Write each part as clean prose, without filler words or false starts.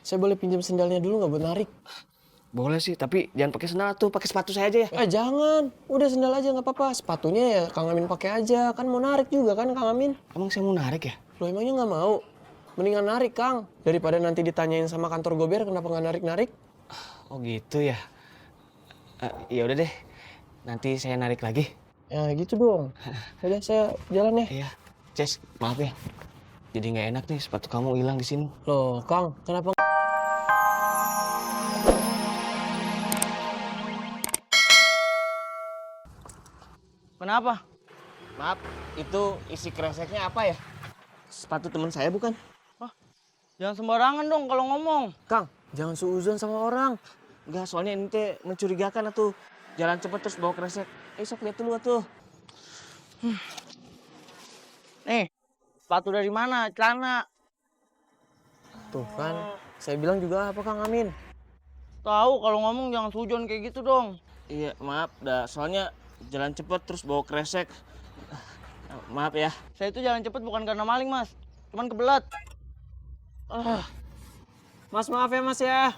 saya boleh pinjam sendalnya dulu nggak buat narik? Boleh sih, tapi jangan pakai sendal tuh, pakai sepatu saya aja ya. Jangan. Udah sendal aja nggak apa-apa. Sepatunya ya Kang Amin pakai aja. Kan mau narik juga kan Kang Amin. Emang saya mau narik ya? Loh emangnya nggak mau? Mendingan narik Kang. Daripada nanti ditanyain sama kantor gober kenapa nggak narik-narik. Oh gitu ya. Ya udah deh, nanti saya narik lagi. Ya gitu dong. Udah saya jalan ya. Iya, Ces, maaf ya. Jadi nggak enak nih sepatu kamu hilang di sini. Loh Kang, kenapa? Kenapa? Maaf, itu isi kreseknya apa ya? Sepatu teman saya bukan? Jangan sembarangan dong kalau ngomong. Kang, jangan suuzon sama orang. Enggak, soalnya ini teh mencurigakan atuh. Jalan cepet terus bawa kresek. Sok lihat dulu atuh. Nih, sepatu dari mana? Celana. Tuh kan, saya bilang juga apa Kang Amin? Tahu kalau ngomong jangan sujon kayak gitu dong. Iya, maaf, soalnya jalan cepet terus bawa kresek. Maaf ya. Saya itu jalan cepet bukan karena maling, Mas. Cuman kebelet. Mas maaf ya Mas ya.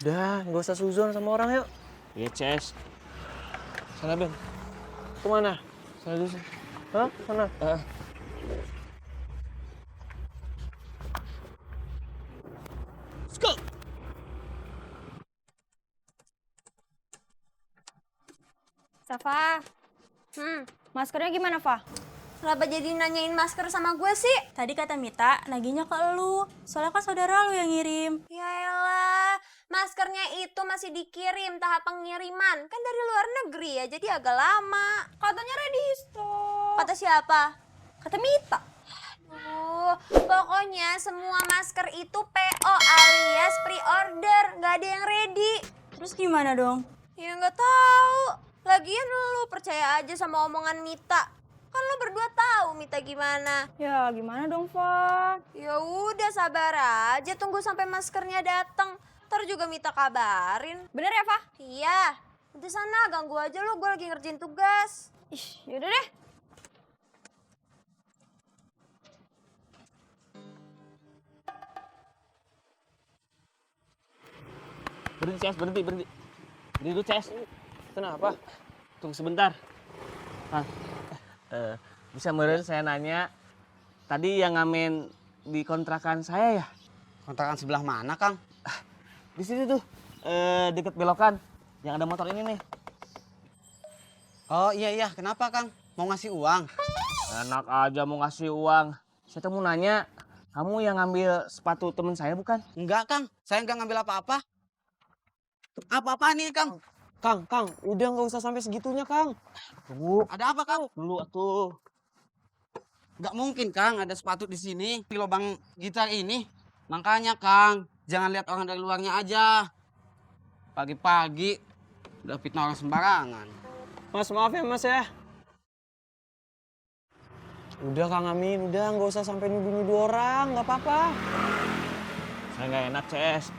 Udah, nggak usah suzon sama orang yuk. Iya, Ces. Sana Ben. Kemana? Sana dulu. Hah? Sana? Let's go. Safa, maskernya gimana, Fa? Kenapa jadi nanyain masker sama gue sih? Tadi kata Mita, naginya ke elu. Soalnya kan saudara lu yang ngirim. Ya elah, maskernya itu masih dikirim tahap pengiriman. Kan dari luar negeri ya, jadi agak lama. Katanya ready stock. Kata siapa? Kata Mita. Pokoknya semua masker itu PO alias pre-order. Nggak ada yang ready. Terus gimana dong? Ya nggak tahu. Lagian lu percaya aja sama omongan Mita. Kan lo berdua tahu Mita gimana. Ya gimana dong, Fa? Ya udah sabar aja, tunggu sampai maskernya datang. Ntar juga Mita kabarin. Bener ya, Fa? Iya. Udah sana, ganggu aja lo, gue lagi ngerjain tugas. Ih, yaudah deh. Berhenti, Ces, berhenti. Berhenti dulu, Ces. Kenapa? Tunggu sebentar. Bisa meren saya nanya, tadi yang ngamen di kontrakan saya ya? Kontrakan sebelah mana, Kang? Di situ tuh, deket belokan, yang ada motor ini nih. Oh iya, kenapa, Kang? Mau ngasih uang? Enak aja mau ngasih uang. Saya tuh mau nanya, kamu yang ngambil sepatu temen saya bukan? Enggak, Kang. Saya enggak ngambil apa-apa. Apa-apa nih, Kang? Kang, udah nggak usah sampai segitunya Kang. Tunggu, Ada apa, Kang? dulu atuh. Enggak mungkin, Kang, ada sepatu di sini, di lubang gitar ini. Makanya, Kang, jangan lihat orang dari luarnya aja. Pagi-pagi udah fitnah orang sembarangan. Mas maaf ya Mas ya. Udah Kang Amin, udah nggak usah sampai nuduh-nuduh orang, nggak apa-apa. Saya nggak enak, Ces.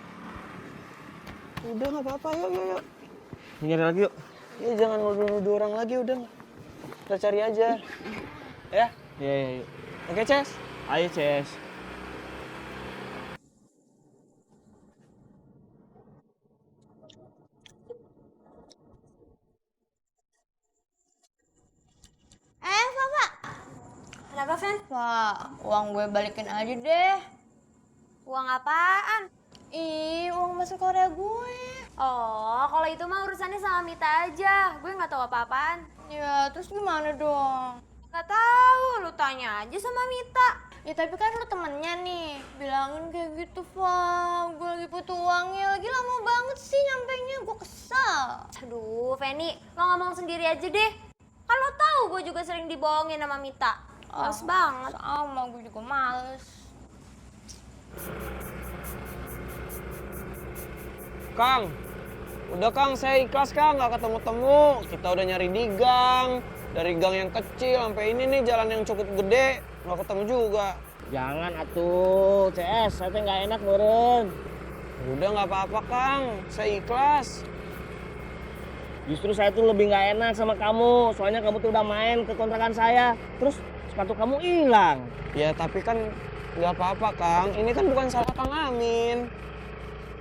Udah nggak apa-apa, yuk. Nyari lagi yuk. Ya jangan nuduh-nuduh orang lagi, udah. Kita cari aja. Ya? Iya, yuk. Oke, Ces? Ayo, Ces. Fafa. Kenapa, Fen? Wah, uang gue balikin aja deh. Uang apaan? Uang masuk Korea gue. Oh, kalau itu mah urusannya sama Mita aja. Gue nggak tahu apa-apaan. Ya, terus gimana dong? Nggak tahu, lu tanya aja sama Mita. Ya tapi kan lu temennya nih. Bilangin kayak gitu, Fa. Gue lagi butuh uangnya. Lagi lama banget sih nyampenya. Gue kesal. Aduh, Feni, lo ngomong sendiri aja deh. Kan lo tahu gue juga sering dibohongin sama Mita. Males banget. Sama, gue juga males. Kang, udah Kang, saya ikhlas Kang, nggak ketemu-temu. Kita udah nyari di gang, dari gang yang kecil sampai ini nih jalan yang cukup gede, nggak ketemu juga. Jangan atuh, CS, saya teh nggak enak meren. Udah nggak apa-apa Kang, saya ikhlas. Justru saya tuh lebih nggak enak sama kamu, soalnya kamu tuh udah main ke kontrakan saya, terus sepatu kamu hilang. Ya tapi kan Nggak apa-apa, Kang. Ini kan bukan salah Kang Amin.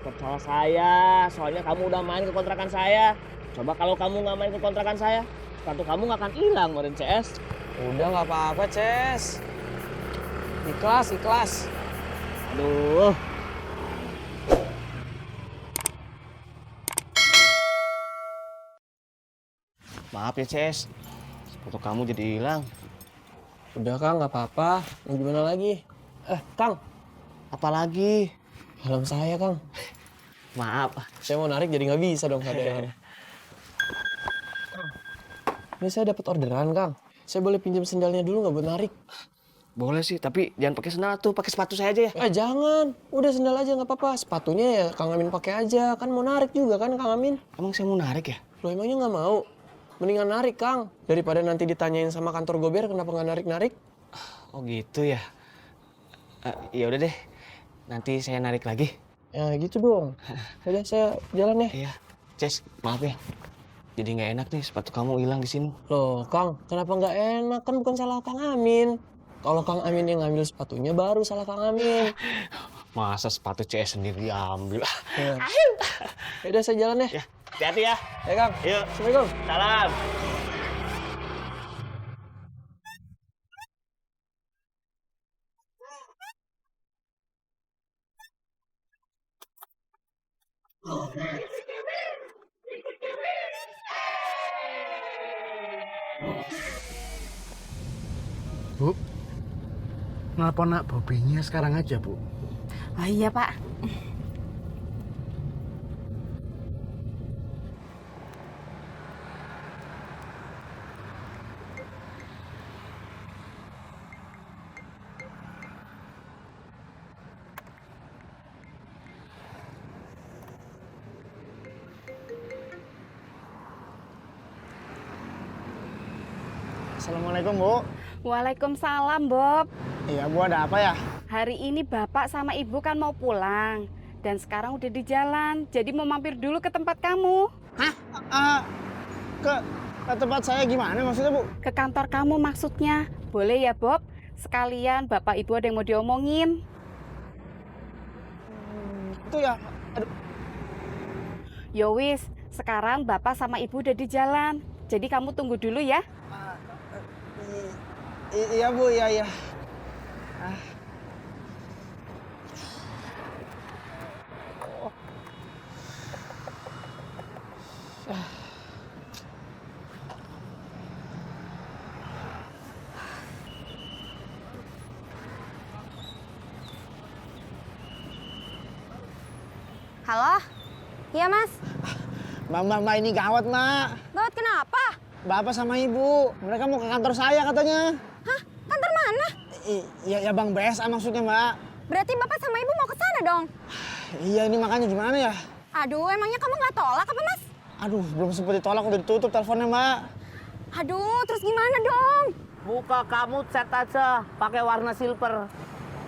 Bukan salah saya, soalnya kamu udah main ke kontrakan saya. Coba kalau kamu nggak main ke kontrakan saya, sepatu kamu nggak akan hilang, Meren CS. Udah nggak apa-apa, Ces. Ikhlas, ikhlas. Aduh. Maaf ya, Ces. Sepatu kamu jadi hilang. Udah, Kang, nggak apa-apa. Mau gimana lagi? Kang, Apalagi? helm saya, Kang. Maaf. Saya mau narik jadi nggak bisa dong, ada helm. Ini saya dapat orderan, Kang. Saya boleh pinjam sendalnya dulu nggak buat narik? Boleh sih, tapi jangan pakai sendal tuh, pakai sepatu saya aja ya. Jangan. Udah sendal aja nggak apa-apa. Sepatunya ya Kang Amin pakai aja. Kan mau narik juga kan, Kang Amin? Emang saya mau narik ya? Loh, emangnya nggak mau? Mendingan narik, Kang. Daripada nanti ditanyain sama kantor Gober kenapa nggak narik-narik. Oh gitu ya. Ya udah deh, nanti saya narik lagi. Ya gitu dong. Udah, saya jalan ya. Iya, Ces, maaf ya. Jadi nggak enak nih sepatu kamu hilang di sini. Loh, Kang, kenapa nggak enak? Kan bukan salah Kang Amin. Kalau Kang Amin yang ngambil sepatunya baru salah Kang Amin. Masa sepatu CS sendiri diambil? Ya. Udah, saya jalan ya. Ya, hati-hati ya. Ya, Kang. Yuk, Assalamualaikum. salam. Bu, nelpon nak Bobinya sekarang aja, Bu. Oh iya, Pak. Assalamualaikum, Bu. Waalaikumsalam, Bob. Iya, Bu, ada apa ya? Hari ini Bapak sama Ibu kan mau pulang. Dan sekarang udah di jalan, jadi mau mampir dulu ke tempat kamu. Hah? Ke tempat saya gimana maksudnya, Bu? Ke kantor kamu maksudnya. Boleh ya, Bob? Sekalian Bapak Ibu ada yang mau diomongin. Itu ya. Aduh. Yowis, sekarang Bapak sama Ibu udah di jalan. Jadi kamu tunggu dulu ya. Iya, Bu, iya. Halo? Iya, Mas. Mbak, ini gawat, Mak. Gawat kenapa? Bapak sama Ibu, mereka mau ke kantor saya katanya. Hah? Kantor mana? Iya, Bang BSA maksudnya, Mbak. Berarti Bapak sama Ibu mau ke sana dong? Iya, ini makanya gimana ya? Aduh, emangnya kamu nggak tolak apa, Mas? Aduh, belum sempat ditolak, udah ditutup teleponnya, Mbak. Aduh, terus gimana dong? Buka kamu cat aja, pakai warna silver.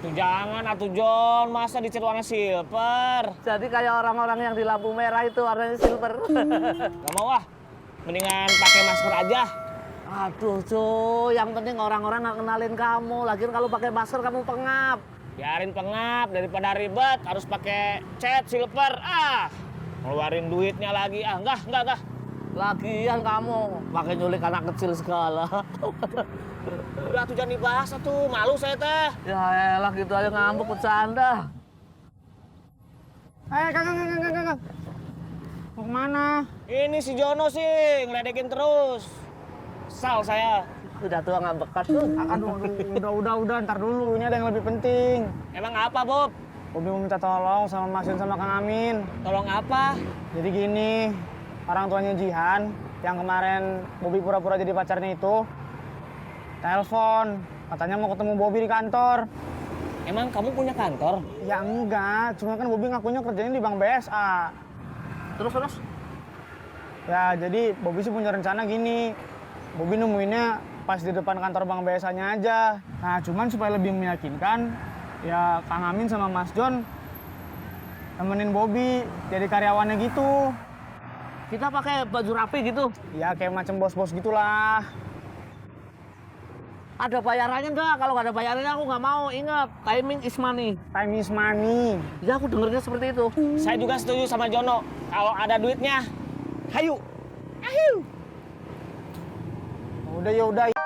Tuh jangan, atuh John, masa dicat warna silver? Jadi kayak orang-orang yang di lampu merah itu warnanya silver. Gak mau ah, mendingan pakai masker aja. Aduh, cuy, yang penting orang-orang nggak kenalin kamu. Lagian kalau pakai masker kamu pengap. Biarin pengap, daripada ribet harus pakai cat silver. Ngeluarin duitnya lagi. Enggak. Lagian kamu pakai nyulik anak kecil segala. Udah tuh jangan dibahas tuh, malu saya teh. Ya elah gitu aja ngambek bercanda. Kang. Mau kemana? Ini si Jono sih ngeledekin terus. Kesal saya. Udah tua ngambekan. Aduh, udah, ntar dulu. Ini ada yang lebih penting. Emang apa, Bob? Bobi mau minta tolong sama Mas Yun sama Kang Amin. Tolong apa? Jadi gini, orang tuanya Jihan yang kemarin Bobi pura-pura jadi pacarnya itu telepon, katanya mau ketemu Bobi di kantor. Emang kamu punya kantor? Ya enggak, cuma kan Bobi ngakunya kerjanya di Bank BSA. Terus? Ya jadi Bobi sih punya rencana gini, Bobi nemuinnya pas di depan kantor Bank BSA-nya aja. Nah cuman supaya lebih meyakinkan, ya Kang Amin sama Mas John temenin Bobi jadi karyawannya gitu. Kita pakai baju rapi gitu. Ya kayak macam bos-bos gitulah. Ada bayarannya nggak? Kalau nggak ada bayarannya aku nggak mau. Ingat, timing is money. Time is money. Ya aku dengernya seperti itu. Saya juga setuju sama Jono. Kalau ada duitnya, hayu. Udah ya udah.